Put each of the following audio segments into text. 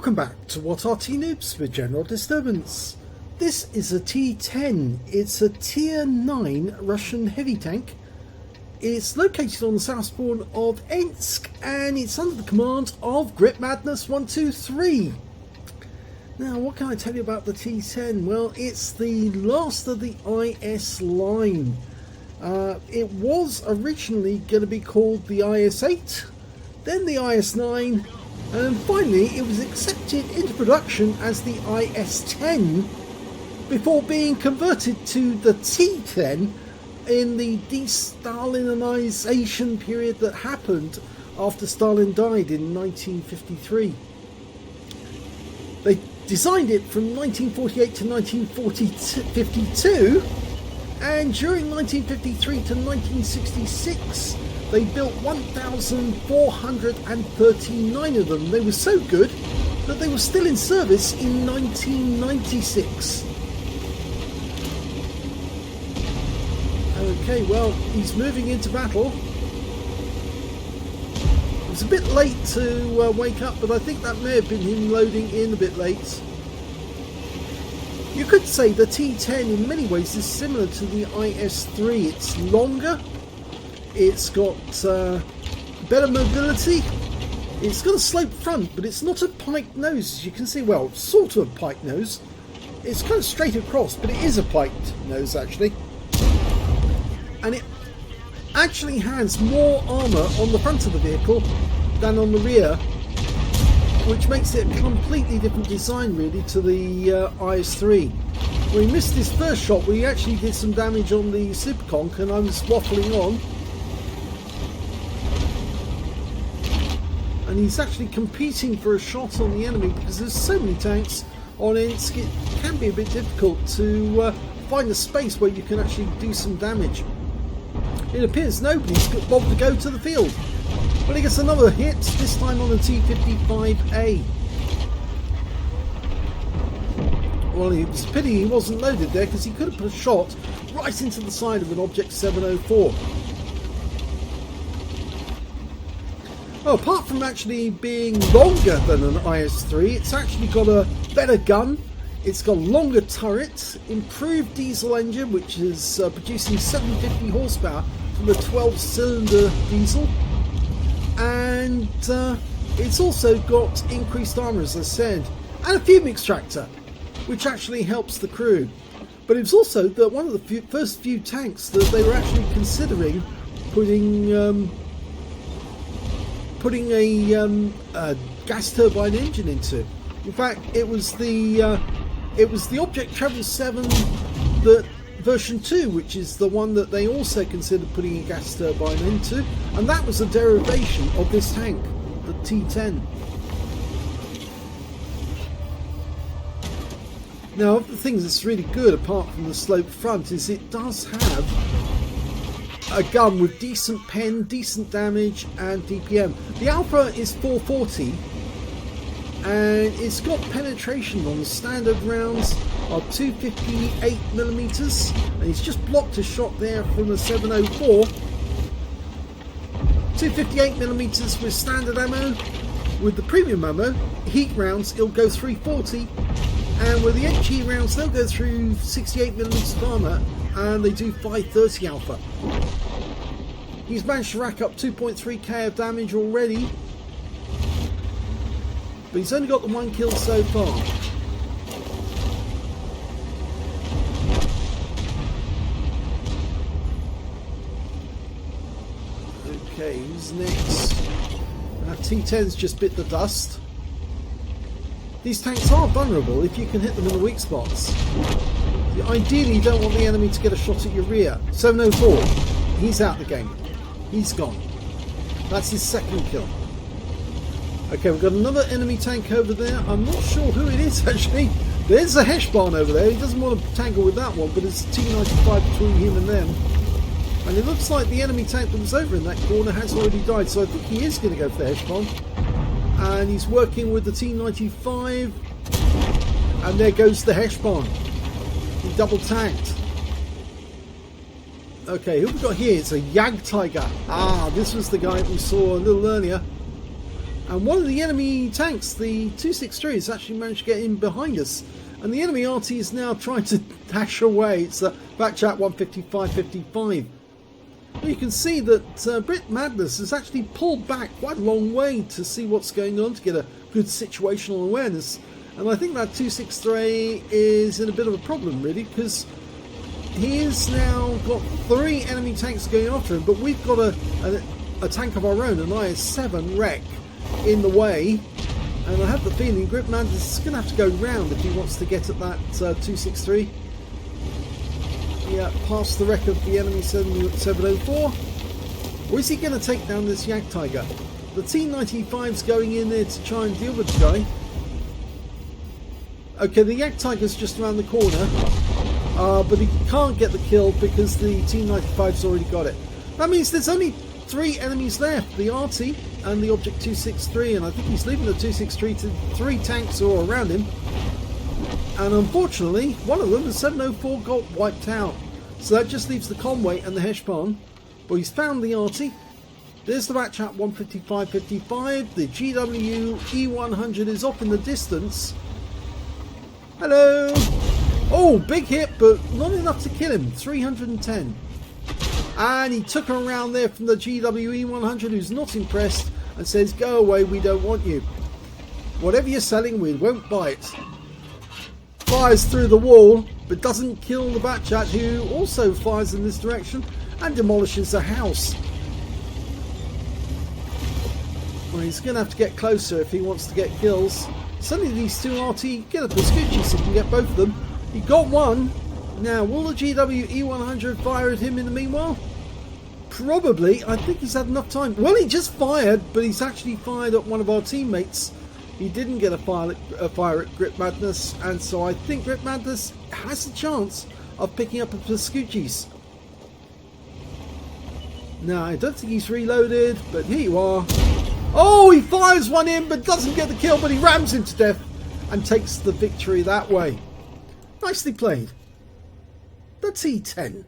Welcome back to What Are Noobs with General Disturbance. This is a T-10. It's a Tier 9 Russian heavy tank. It's located on the south spawn of Ensk and it's under the command of gritmaddness123. Now, what can I tell you about the T-10? Well, it's the last of the IS line. It was originally going to be called the IS-8, then the IS-9, and finally it was accepted into production as the IS-10 before being converted to the T-10 in the de-Stalinization period that happened after Stalin died in 1953. They designed it from 1948 to 1952, and during 1953 to 1966 they built 1,439 of them. They were so good that they were still in service in 1996. Okay, well, he's moving into battle. It was a bit late to wake up, but I think that may have been him loading in a bit late. You could say the T-10 in many ways is similar to the IS-3. It's longer, it's got better mobility, it's got a sloped front, but it's not a piked nose, as you can see. Well, sort of a piked nose. It's kind of straight across, but it is a piked nose actually. And it actually has more armour on the front of the vehicle than on the rear, which makes it a completely different design really to the IS-3. We missed his first shot where he actually did some damage on the Superconk, and I was waffling on. And he's actually competing for a shot on the enemy because there's so many tanks on Ensk. It can be a bit difficult to find a space where you can actually do some damage. It appears nobody's bothered to go to the field. But he gets another hit, this time on the T-55A. Well, it's a pity he wasn't loaded there, because he could have put a shot right into the side of an Object 704. Well, apart from actually being longer than an IS-3, it's actually got a better gun. It's got a longer turret, improved diesel engine, which is producing 750 horsepower from a 12-cylinder diesel. And it's also got increased armour, as I said, and a fume extractor, which actually helps the crew. But it was also one of the first few tanks that they were actually considering putting a gas turbine engine into. In fact, it was the Object Treble 7 that version 2, which is the one that they also considered putting a gas turbine into, and that was a derivation of this tank, the T-10. Now, one of the things that's really good, apart from the sloped front, is it does have a gun with decent pen, decent damage and DPM. The Alpha is 440 and it's got penetration on the standard rounds of 258mm, and he's just blocked a shot there from a 704. 258mm with standard ammo. With the premium ammo, heat rounds, it'll go 340, and with the HE rounds, they'll go through 68mm of armour, and they do 530 Alpha. He's managed to rack up 2.3k of damage already, but he's only got the one kill so far. Okay, who's next? T-10's just bit the dust. These tanks are vulnerable if you can hit them in the weak spots. Ideally, you don't want the enemy to get a shot at your rear. 704, he's out the game. He's gone. That's his second kill. Okay, we've got another enemy tank over there. I'm not sure who it is actually. There's a Heshbon over there. He doesn't want to tangle with that one, but it's a T-95 between him and them. And it looks like the enemy tank that was over in that corner has already died, so I think he is going to go for the Heshbon. And he's working with the T-95. And there goes the Heshbon. He double tanked. Okay, who have we got here? It's a Yag Tiger. Ah, this was the guy we saw a little earlier. And one of the enemy tanks, the 263, has actually managed to get in behind us. And the enemy Arty is now trying to dash away. It's a backchat 155.55. Well, you can see that Brit Madness has actually pulled back quite a long way to see what's going on, to get a good situational awareness. And I think that 263 is in a bit of a problem, really, because he has now got 3 enemy tanks going after him, but we've got a tank of our own, an IS-7 wreck, in the way. And I have the feeling Brit Madness is going to have to go round if he wants to get at that 263. Yeah, past the wreck of the enemy 704. Or is he going to take down this Yak Tiger? The T-95's going in there to try and deal with the guy. Okay, the Yak Tiger's just around the corner. But he can't get the kill because the T-95's already got it. That means there's only 3 enemies left. The Arty and the Object 263. And I think he's leaving the 263 to 3 tanks all around him. And unfortunately, one of them, the 704, got wiped out. So that just leaves the Conway and the Heshbon. But he's found the Arty. There's the backchat 155.55. The GW E100 is off in the distance. Hello! Oh, big hit, but not enough to kill him. 310. And he took her around there from the GW E100, who's not impressed, and says, go away, we don't want you. Whatever you're selling, we won't buy it. Fires through the wall, but doesn't kill the Batchat, who also fires in this direction and demolishes the house. Well, he's going to have to get closer if he wants to get kills. Suddenly these 2 Arty get a Pascucci so he can get both of them. He got one. Now, will the GW E100 fire at him in the meanwhile? Probably. I think he's had enough time. Well, he just fired, but he's actually fired at one of our teammates. He didn't get a fire at Grit Madness, and so I think Grit Madness has a chance of picking up a Pascucci's. Now, I don't think he's reloaded, but here you are. Oh, he fires one in, but doesn't get the kill, but he rams him to death and takes the victory that way. Nicely played. The T-10.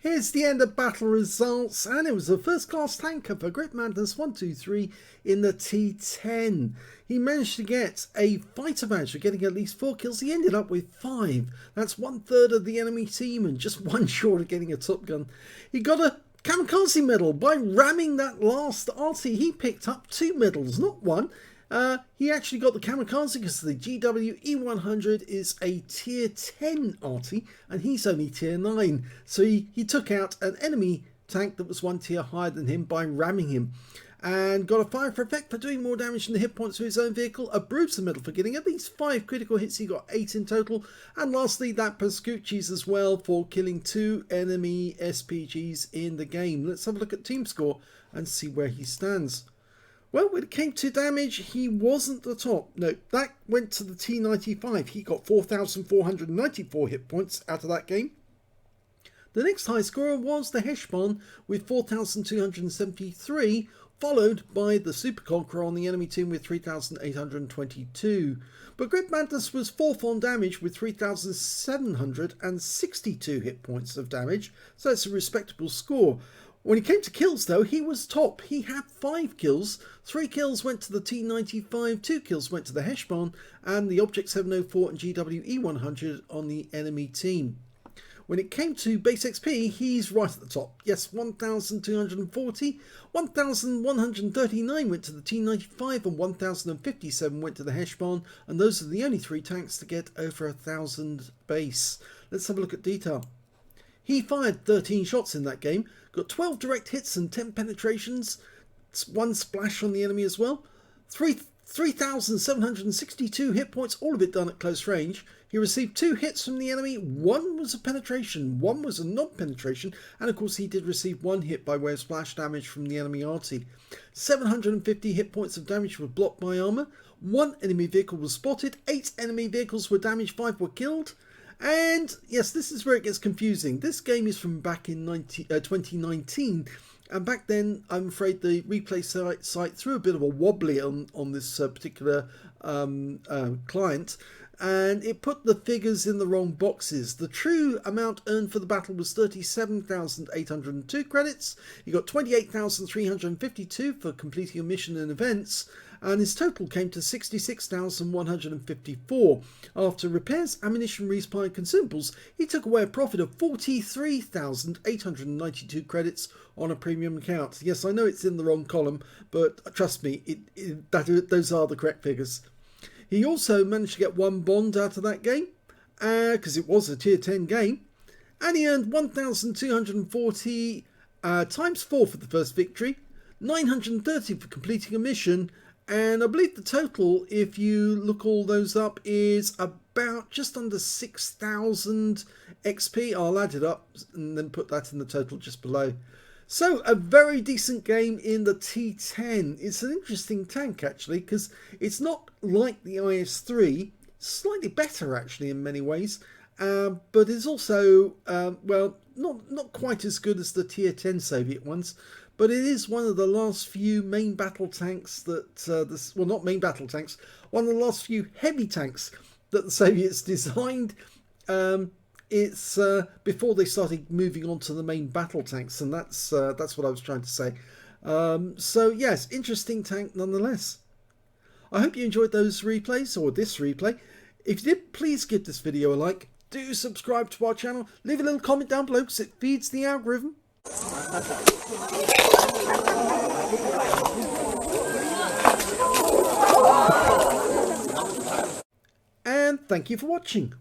Here's the end of battle results, and it was a first class tanker for gritmaddness123 in the T-10. He managed to get a fighter advantage for getting at least 4 kills. He ended up with 5. That's 1/3 of the enemy team and just 1 short of getting a Top Gun. He got a Kamikaze medal by ramming that last Arty. He picked up 2 medals, not 1. He actually got the Kamikaze because the GW E100 is a tier 10 Arty and he's only tier 9. So he took out an enemy tank that was 1 tier higher than him by ramming him. And got a fire for effect for doing more damage than the hit points of his own vehicle. A Bruiser medal for getting at least 5 critical hits. He got 8 in total. And lastly, that Pascucci's as well for killing 2 enemy SPGs in the game. Let's have a look at team score and see where he stands. Well, when it came to damage, he wasn't the top. No, that went to the T-95. He got 4,494 hit points out of that game. The next high scorer was the Heshbon with 4,273, followed by the Super Conqueror on the enemy team with 3,822. But Grit Madness was 4th on damage with 3,762 hit points of damage, so it's a respectable score. When it came to kills though, he was top. He had 5 kills. 3 kills went to the T-95, 2 kills went to the Heshbon, and the Object 704 and GW E100 on the enemy team. When it came to base XP, he's right at the top. Yes, 1,240, 1,139 went to the T-95 and 1,057 went to the Heshbon, and those are the only 3 tanks to get over 1,000 base. Let's have a look at detail. He fired 13 shots in that game, got 12 direct hits and 10 penetrations, 1 splash on the enemy as well, 3,762 hit points, all of it done at close range. He received 2 hits from the enemy, 1 was a penetration, 1 was a non-penetration, and of course he did receive 1 hit by way of splash damage from the enemy Arty. 750 hit points of damage were blocked by armour, 1 enemy vehicle was spotted, 8 enemy vehicles were damaged, 5 were killed. And yes, this is where it gets confusing. This game is from back in 2019, and back then I'm afraid the replay site threw a bit of a wobbly on this particular client, and it put the figures in the wrong boxes. The true amount earned for the battle was 37,802 credits. He got 28,352 for completing a mission and events, and his total came to 66,154. After repairs, ammunition, resupply and consumables, he took away a profit of 43,892 credits on a premium account. Yes, I know it's in the wrong column, but trust me, those are the correct figures. He also managed to get one bond out of that game, because it was a tier 10 game, and he earned 1,240 times 4 for the first victory, 930 for completing a mission, and I believe the total, if you look all those up, is about just under 6,000 XP. I'll add it up and then put that in the total just below. So, a very decent game in the T-10. It's an interesting tank, actually, because it's not like the IS-3. Slightly better, actually, in many ways. But it's also, well, not quite as good as the Tier 10 Soviet ones. But it is one of the last few main battle tanks that, well, not main battle tanks, one of the last few heavy tanks that the Soviets designed. It's before they started moving on to the main battle tanks, and that's what I was trying to say. So yes, interesting tank nonetheless. I hope you enjoyed those replays, or this replay. If you did, please give this video a like. Do subscribe to our channel. Leave a little comment down below because it feeds the algorithm. And thank you for watching.